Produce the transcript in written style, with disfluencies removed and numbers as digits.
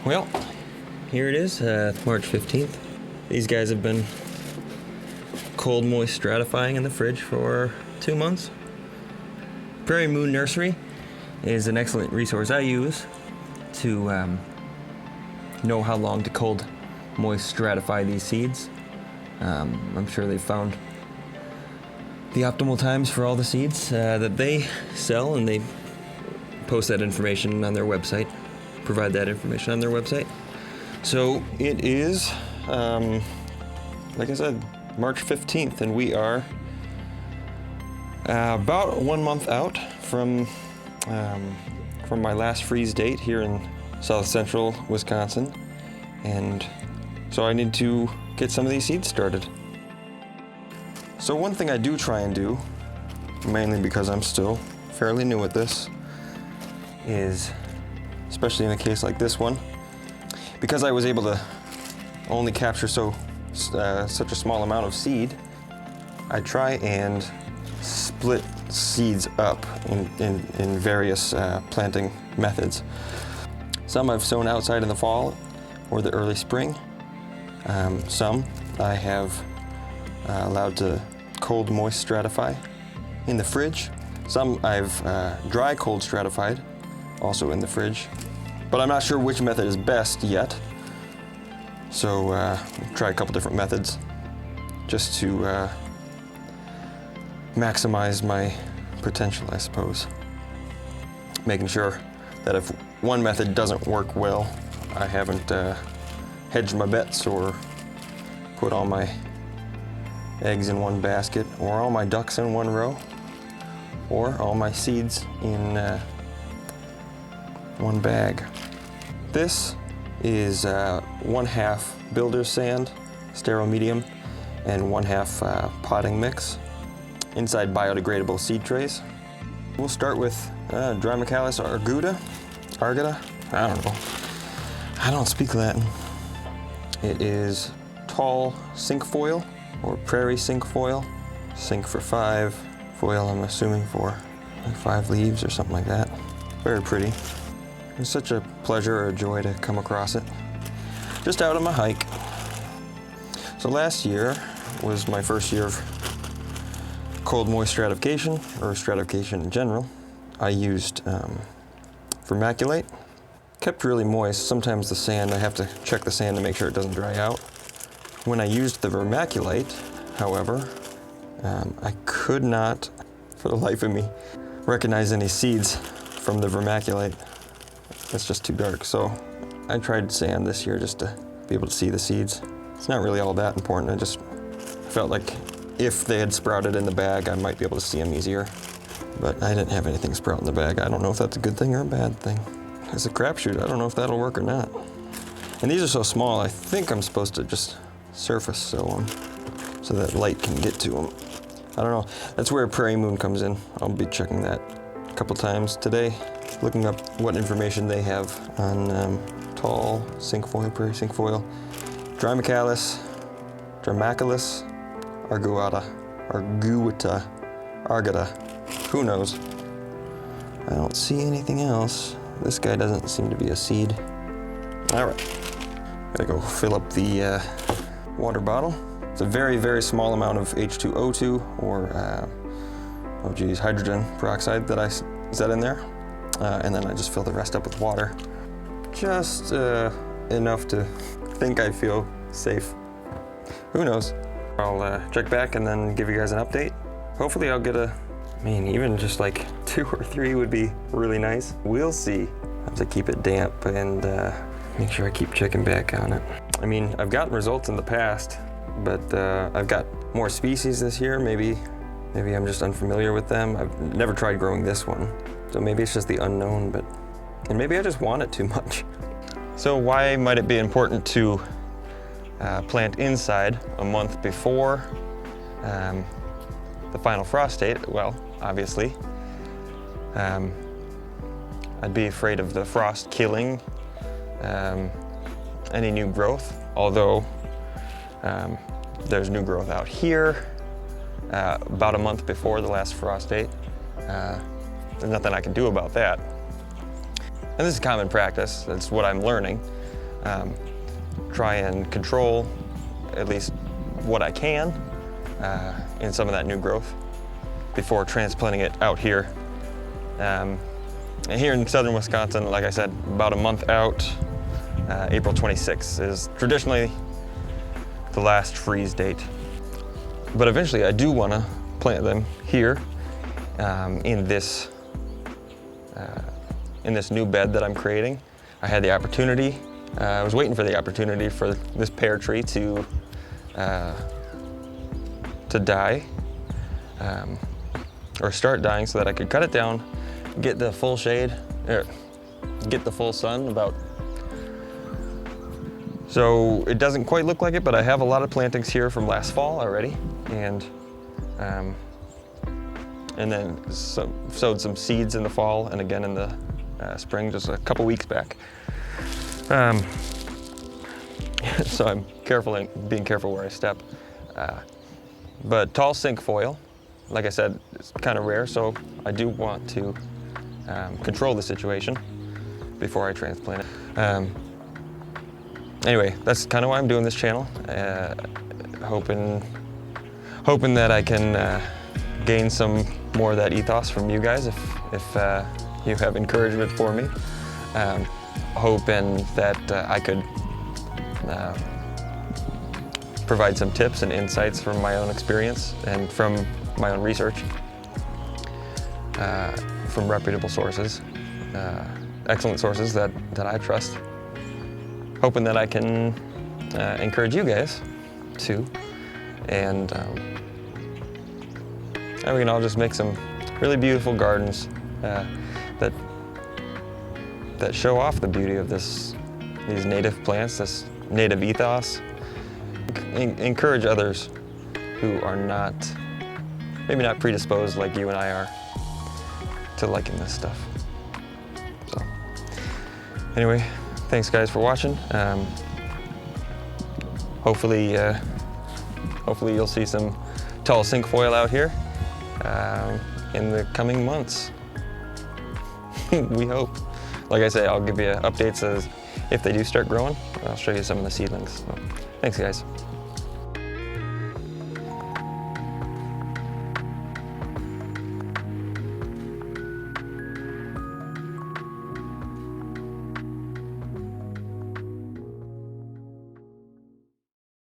Well, here it is, March 15th. These guys have been cold, moist stratifying in the fridge for 2 months. Prairie Moon Nursery is an excellent resource I use to know how long to cold, moist stratify these seeds. I'm sure they've found the optimal times for all the seeds that they sell, and they post that information on their website, provide that information on their website. So it is, like I said, March 15th, and we are about 1 month out from my last freeze date here in south central Wisconsin, and so I need to get some of these seeds started. So one thing I do try and do, mainly because I'm still fairly new at this, is, especially in a case like this one, because I was able to only capture such a small amount of seed, I try and split seeds up in various planting methods. Some I've sown outside in the fall or the early spring. Some I have allowed to cold moist stratify in the fridge. Some I've dry cold stratified, also in the fridge. But I'm not sure which method is best yet. So try a couple different methods just to maximize my potential, I suppose. Making sure that if one method doesn't work well, I haven't hedged my bets or put all my eggs in one basket, or all my ducks in one row, or all my seeds in one bag. This is 1/2 builder's sand, sterile medium, and 1/2 potting mix inside biodegradable seed trays. We'll start with Drymocallis arguta, I don't know. I don't speak Latin. It is tall cinquefoil, or Prairie Cinquefoil. Cinque for 5, foil I'm assuming for like 5 leaves or something like that. Very pretty. It's such a pleasure or a joy to come across it. Just out on my hike. So last year was my first year of cold moist stratification, or stratification in general. I used vermiculite. Kept really moist. Sometimes the sand, I have to check the sand to make sure it doesn't dry out. When I used the vermiculite, however, I could not, for the life of me, recognize any seeds from the vermiculite. It's just too dark. So I tried sand this year just to be able to see the seeds. It's not really all that important. I just felt like if they had sprouted in the bag, I might be able to see them easier. But I didn't have anything sprout in the bag. I don't know if that's a good thing or a bad thing. It's a crapshoot. I don't know if that'll work or not. And these are so small, I think I'm supposed to just surface sow them so that light can get to them. I don't know. That's where Prairie Moon comes in. I'll be checking that a couple times today, looking up what information they have on tall cinquefoil, Prairie Cinquefoil, Drymocallis, arguta. Who knows? I don't see anything else. This guy doesn't seem to be a seed. All right, gotta go fill up the water bottle. It's a very, very small amount of H2O2, or hydrogen peroxide that I set in there. And then I just fill the rest up with water. Just enough to think I feel safe. Who knows? I'll check back and then give you guys an update. Hopefully I'll get even just like 2 or 3 would be really nice. We'll see. I have to keep it damp and make sure I keep checking back on it. I mean, I've gotten results in the past, but I've got more species this year. Maybe I'm just unfamiliar with them. I've never tried growing this one. So maybe it's just the unknown, and maybe I just want it too much. So why might it be important to plant inside a month before the final frost date? Well, obviously, I'd be afraid of the frost killing any new growth, although there's new growth out here about a month before the last frost date. There's nothing I can do about that. And this is common practice. That's what I'm learning. try and control at least what I can in some of that new growth before transplanting it out here. And here in southern Wisconsin, like I said, about a month out, April 26th is traditionally the last freeze date. But eventually I do want to plant them here in this new bed that I'm creating. I had the opportunity, I was waiting for the opportunity for this pear tree to die, or start dying, so that I could cut it down, get the full shade, get the full sun about. So it doesn't quite look like it, but I have a lot of plantings here from last fall already, and then sowed some seeds in the fall and again in the spring, just a couple weeks back. So I'm being careful where I step. But tall cinquefoil, like I said, it's kind of rare, so I do want to control the situation before I transplant it. Anyway, that's kind of why I'm doing this channel, hoping that I can gain some more of that ethos from you guys if you have encouragement for me. Hoping that I could provide some tips and insights from my own experience and from my own research, from reputable sources, excellent sources that I trust. Hoping that I can encourage you guys too, and we can all just make some really beautiful gardens that show off the beauty of these native plants, this native ethos. Encourage others who are maybe not predisposed like you and I are to liking this stuff. So anyway, thanks guys for watching. Hopefully you'll see some tall cinquefoil out here in the coming months. We hope. Like I say, I'll give you updates as if they do start growing. I'll show you some of the seedlings. So, thanks guys.